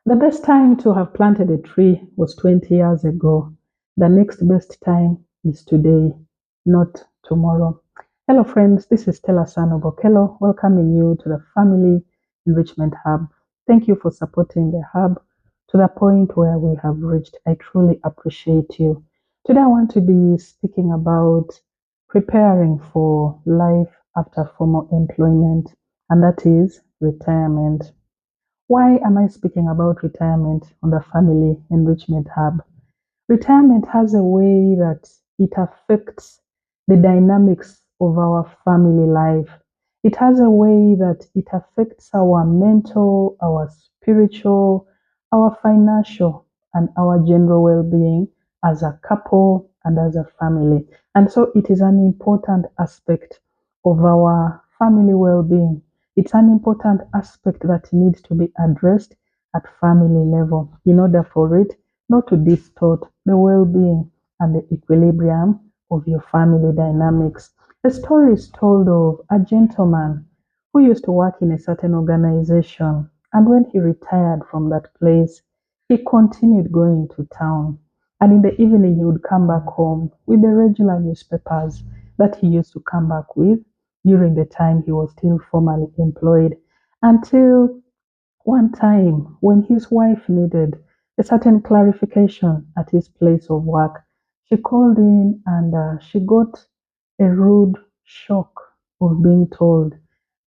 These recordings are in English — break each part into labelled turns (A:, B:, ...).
A: The best time to have planted a tree was 20 years ago. The next best time is today, not tomorrow. Hello, friends. This is Stella Sanobokelo, welcoming you to the Family Enrichment Hub. Thank you for supporting the hub to the point where we have reached. I truly appreciate you. Today, I want to be speaking about preparing for life after formal employment, and that is retirement. Why am I speaking about retirement on the Family Enrichment Hub? Retirement has a way that it affects the dynamics of our family life. It has a way that it affects our mental, our spiritual, our financial, and our general well being as a couple and as a family. And so it is an important aspect of our family well being. It's an important aspect that needs to be addressed at family level in order for it not to distort the well being and the equilibrium of your family dynamics. A story is told of a gentleman who used to work in a certain organization, and when he retired from that place, he continued going to town. And in the evening, he would come back home with the regular newspapers that he used to come back with during the time he was still formally employed until one time, when his wife needed a certain clarification at his place of work, she called in and she got a rude shock of being told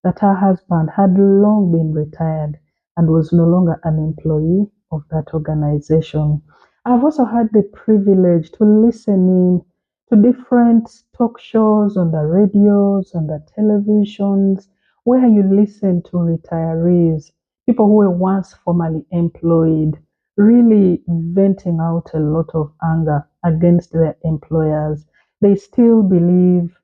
A: that her husband had long been retired and was no longer an employee of that organization. I've also had the privilege to listen in to different talk shows on the radios, on the televisions, where you listen to retirees, people who were once formally employed, really venting out a lot of anger against their employers. They still believe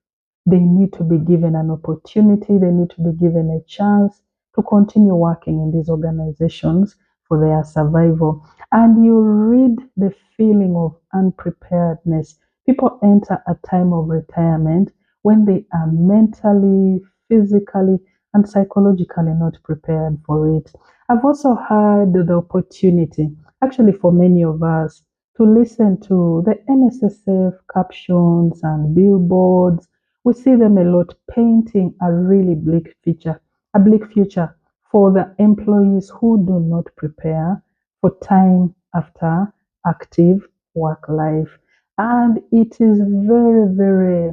A: they need to be given an opportunity, they need to be given a chance to continue working in these organizations for their survival. And you read the feeling of unpreparedness. People enter a time of retirement when they are mentally, physically, and psychologically not prepared for it. I've also had the opportunity, actually, for many of us, to listen to the NSSF captions and billboards. We see them a lot painting a really bleak future for the employees who do not prepare for time after active work life. And it is very, very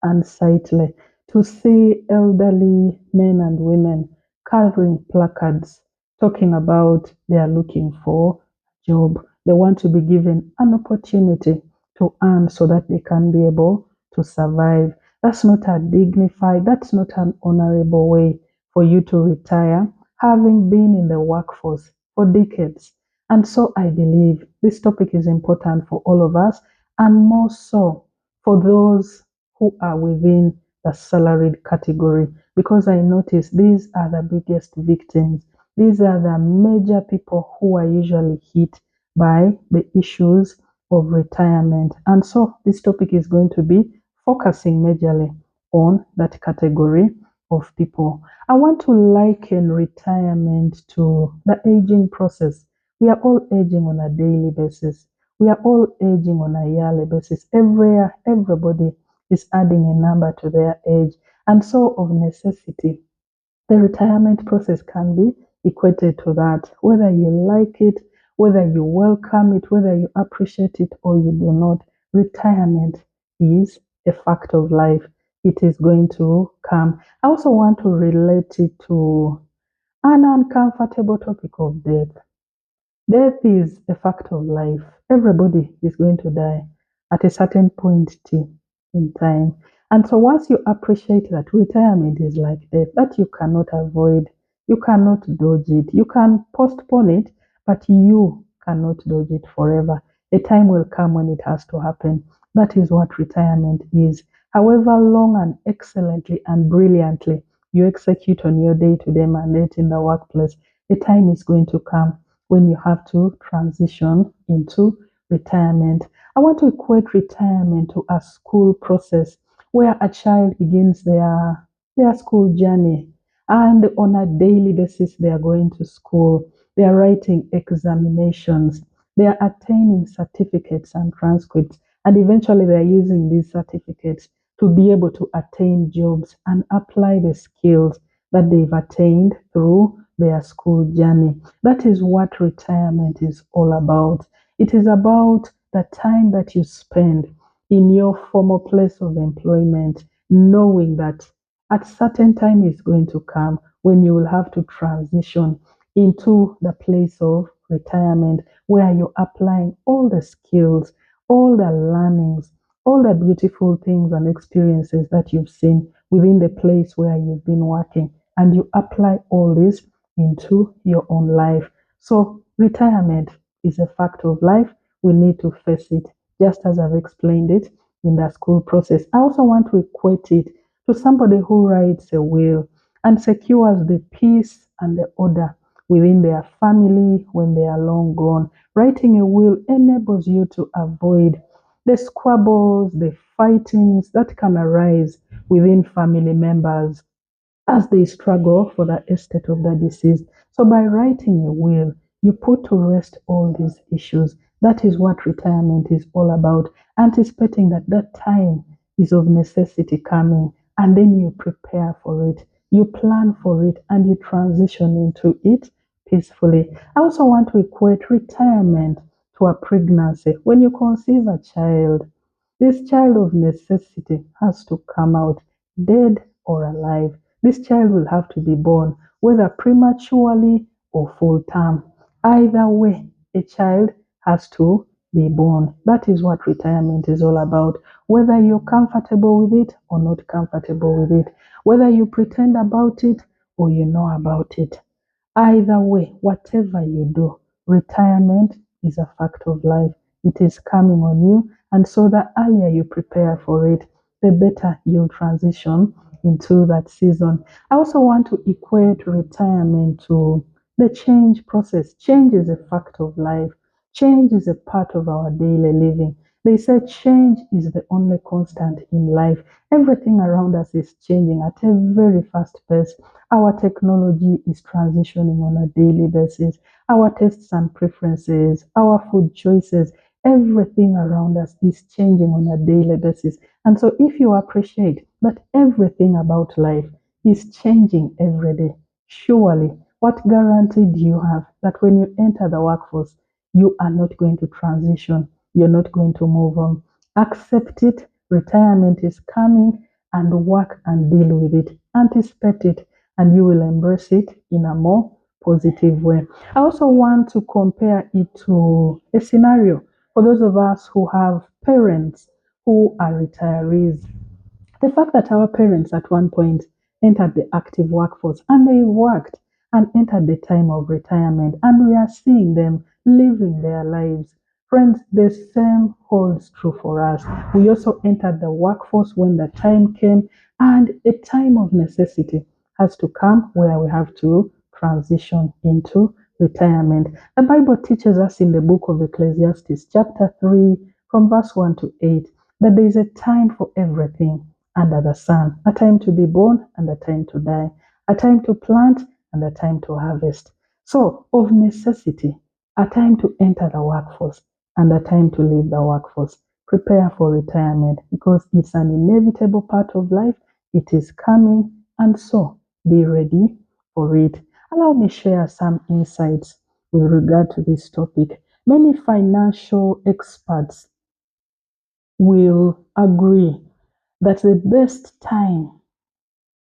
A: unsightly to see elderly men and women carrying placards talking about they are looking for a job. They want to be given an opportunity to earn so that they can be able to survive. That's not a dignified, that's not an honorable way for you to retire, having been in the workforce for decades. And so I believe this topic is important for all of us, and more so for those who are within the salaried category, because I notice these are the biggest victims. These are the major people who are usually hit by the issues of retirement. And so this topic is going to be focusing majorly on that category of people. I want to liken retirement to the aging process. We are all aging on a daily basis. We are all aging on a yearly basis. Every year, everybody is adding a number to their age. And so, of necessity, the retirement process can be equated to that. Whether you like it, whether you welcome it, whether you appreciate it or you do not, retirement is a fact of life. It is going to come. I also want to relate it to an uncomfortable topic of death. Death is a fact of life. Everybody is going to die at a certain point in time. And so once you appreciate that retirement is like death, that you cannot avoid, you cannot dodge it. You can postpone it, but you cannot dodge it forever. A time will come when it has to happen. That is what retirement is. However long and excellently and brilliantly you execute on your day-to-day mandate in the workplace, a time is going to come when you have to transition into retirement. I want to equate retirement to a school process where a child begins their school journey, and on a daily basis they are going to school. they are writing examinations, they are attaining certificates and transcripts, and eventually they are using these certificates to be able to attain jobs and apply the skills that they've attained through their school journey. That is what retirement is all about. It is about the time that you spend in your former place of employment, knowing that at certain time is going to come when you will have to transition into the place of retirement where you're applying all the skills, all the learnings, all the beautiful things and experiences that you've seen within the place where you've been working, and you apply all this into your own life. So, retirement is a fact of life. We need to face it, just as I've explained it in the school process. I also want to equate it to somebody who writes a will and secures the peace and the order within their family when they are long gone. Writing a will enables you to avoid the squabbles, the fightings that can arise within family members as they struggle for the estate of the deceased. So, by writing a will, you put to rest all these issues. That is what retirement is all about. Anticipating that that time is of necessity coming, and then you prepare for it, you plan for it, and you transition into it peacefully. I also want to equate retirement to a pregnancy. When you conceive a child, this child of necessity has to come out dead or alive. This child will have to be born, whether prematurely or full term. Either way, a child has to be born. That is what retirement is all about. Whether you're comfortable with it or not comfortable with it, whether you pretend about it or you know about it. Either way, whatever you do, retirement is a fact of life. It is coming on you. And so the earlier you prepare for it, the better you'll transition into that season. I also want to equate retirement to the change process. Change is a fact of life. Change is a part of our daily living. They say change is the only constant in life. Everything around us is changing at a very fast pace. Our technology is transitioning on a daily basis. Our tastes and preferences, our food choices, everything around us is changing on a daily basis. And so, if you appreciate that everything about life is changing every day, surely what guarantee do you have that when you enter the workforce, you are not going to transition? You're not going to move on. Accept it. Retirement is coming, and work and deal with it. Anticipate it, and you will embrace it in a more positive way. I also want to compare it to a scenario for those of us who have parents who are retirees. The fact that our parents at one point entered the active workforce and they worked and entered the time of retirement, and we are seeing them living their lives. Friends, the same holds true for us. We also entered the workforce when the time came, and a time of necessity has to come where we have to transition into retirement. The Bible teaches us in the book of Ecclesiastes, chapter 3, from verse 1 to 8, that there is a time for everything under the sun, a time to be born and a time to die, a time to plant and a time to harvest. So, of necessity, a time to enter the workforce and a time to leave the workforce. Prepare for retirement because it's an inevitable part of life. It is coming, and so be ready for it. Allow me share some insights with regard to this topic. Many financial experts will agree that the best time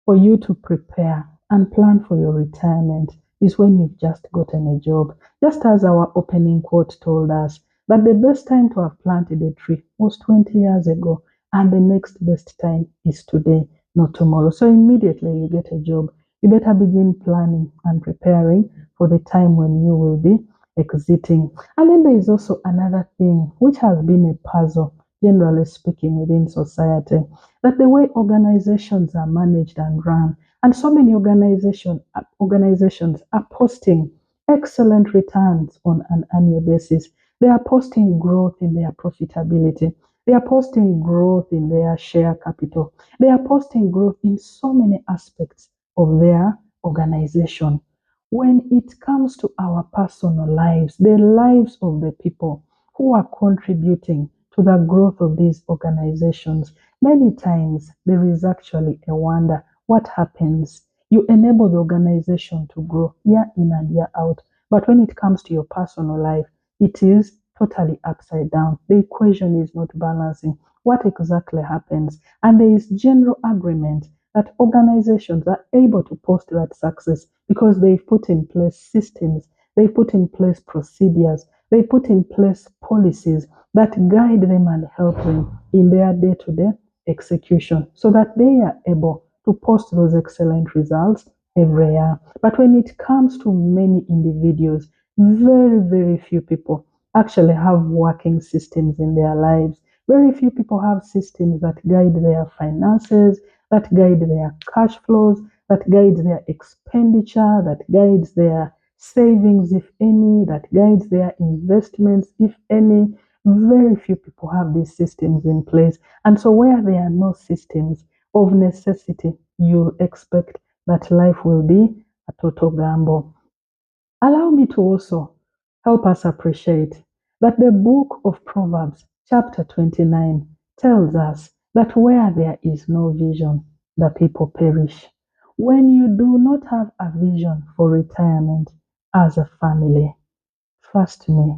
A: for you to prepare and plan for your retirement is when you've just gotten a job. Just as our opening quote told us that the best time to have planted a tree was 20 years ago, and the next best time is today, not tomorrow. So immediately you get a job, you better begin planning and preparing for the time when you will be exiting. And then there is also another thing which has been a puzzle, generally speaking, within society, that the way organizations are managed and run, and so many organizations are posting excellent returns on an annual basis. They are posting growth in their profitability. They are posting growth in their share capital. They are posting growth in so many aspects of their organization. When it comes to our personal lives, the lives of the people who are contributing to the growth of these organizations, many times there is actually a wonder what happens. You enable the organization to grow year in and year out. But when it comes to your personal life, it is totally upside down. The equation is not balancing. What exactly happens? And there is general agreement that organizations are able to post that success because they've put in place systems, they put in place procedures, they put in place policies that guide them and help them in their day-to-day execution so that they are able to post those excellent results every year. But when it comes to many individuals, very, very few people actually have working systems in their lives. Very few people have systems that guide their finances, that guide their cash flows, that guides their expenditure, that guides their savings, if any, that guides their investments, if any. Very few people have these systems in place. And so, where there are no systems of necessity, you'll expect that life will be a total gamble. Allow me to also help us appreciate that the book of Proverbs, chapter 29, tells us that where there is no vision, the people perish. When you do not have a vision for retirement as a family, trust me,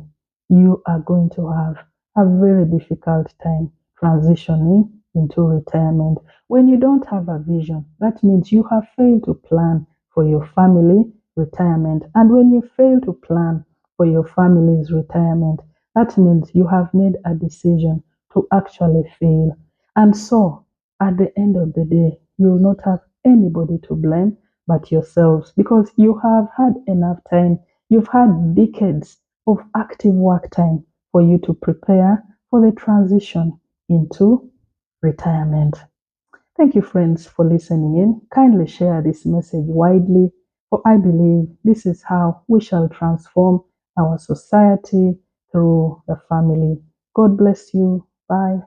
A: you are going to have a very difficult time transitioning into retirement. When you don't have a vision, that means you have failed to plan for your family retirement. And when you fail to plan for your family's retirement, that means you have made a decision to actually fail. And so, at the end of the day, you will not have anybody to blame but yourselves because you have had enough time. You've had decades of active work time for you to prepare for the transition into retirement. Thank you, friends, for listening in. Kindly share this message widely, for I believe this is how we shall transform our society through the family. God bless you. Bye.